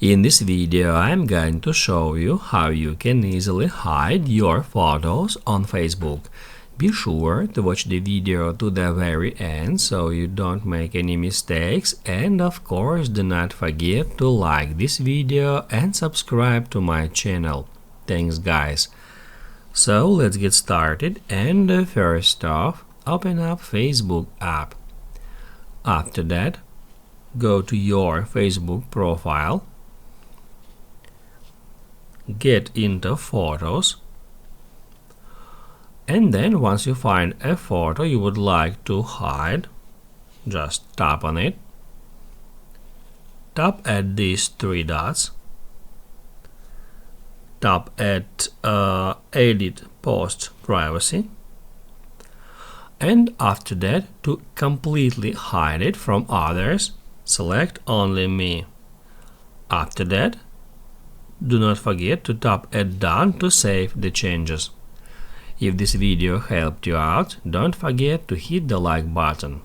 In this video, I'm going to show you how you can easily hide your photos on Facebook. Be sure to watch the video to the very end so you don't make any mistakes, and of course do not forget to like this video and subscribe to my channel. Thanks guys. So let's get started, and first off, open up Facebook app. After that, go to your Facebook profile, get into photos, and then once you find a photo you would like to hide, just tap on it, tap at these three dots, tap at edit post privacy, and after that, to completely hide it from others, select only me. After that, do not forget to tap at done to save the changes. If this video helped you out, don't forget to hit the like button.